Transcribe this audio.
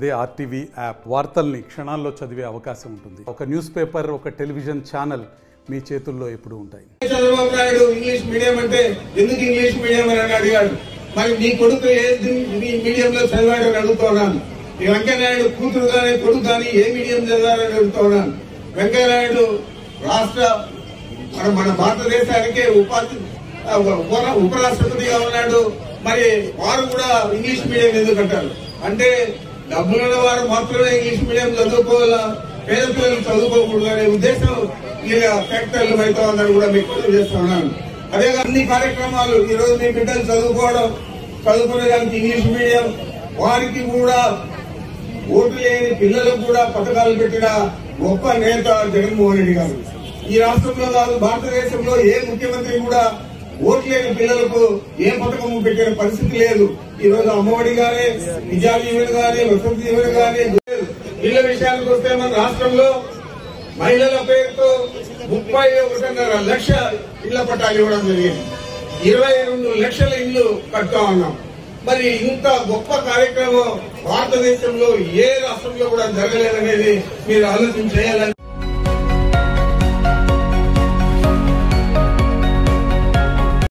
అదే RTV app వార్తల్ని క్షణాల్లో చదివే అవకాశం ఉంటుంది. ఒక న్యూస్ పేపర్, ఒక టెలివిజన్ ఛానల్ మీ చేతుల్లో ఎప్పుడు ఉంటాయి. చంద్రబాబు నాయుడు ఇంగ్లీష్ మీడియం అంటే ఎందుకు ఇంగ్లీష్ మీడియం అని అడిగాడు. మరి నీ కొడుకు ఏ మీడియంలో చదివాడని అడుగుతున్నాను. ఈ వెంకయ్యనాయుడు కూతురు కానీ కొడుకు కానీ ఏ మీడియం చదివారని అడుగుతున్నాను. వెంకయ్యనాయుడు రాష్ట్ర మన భారతదేశానికే ఉపరాష్ట్రపతిగా ఉన్నాడు. మరి వారు కూడా ఇంగ్లీష్ మీడియం ఎందుకు అంటారు అంటే డబ్బులున్న వారు మాత్రమే ఇంగ్లీష్ మీడియం చదువుకోవాలా, పేద పిల్లలు చదువుకోకూడదు అనే ఉద్దేశం ఫ్యాక్టరీలు అయితే ఉందని కూడా మీకు చేస్తా ఉన్నాను. అదే అన్ని కార్యక్రమాలు ఈ రోజు మీ బిడ్డలు చదువుకునేదానికి ఇంగ్లీష్ మీడియం, వారికి కూడా ఓటు లేని పిల్లలకు కూడా పథకాలు పెట్టిన గొప్ప నేత జగన్మోహన్ రెడ్డి గారు. ఈ రాష్ట్రంలో కాదు భారతదేశంలో ఏ ముఖ్యమంత్రి కూడా ఓటు లేని పిల్లలకు ఏ పథకం పెట్టిన పరిస్థితి లేదు. ఈ రోజు అమ్మఒడి గానీ, విద్యా దీవెన గానీ, వసతి దీవెన గానీ, ఇళ్ల విషయానికి వస్తే మన రాష్ట్రంలో మహిళల పేరుతో 31.5 లక్ష ఇళ్ల పట్టాలు ఇవ్వడం జరిగింది. 22 లక్షల ఇళ్లు కడతా ఉన్నాం. మరి ఇంత గొప్ప కార్యక్రమం భారతదేశంలో ఏ రాష్ట్రంలో కూడా జరగలేదనేది మీరు ఆలోచన చేయాలని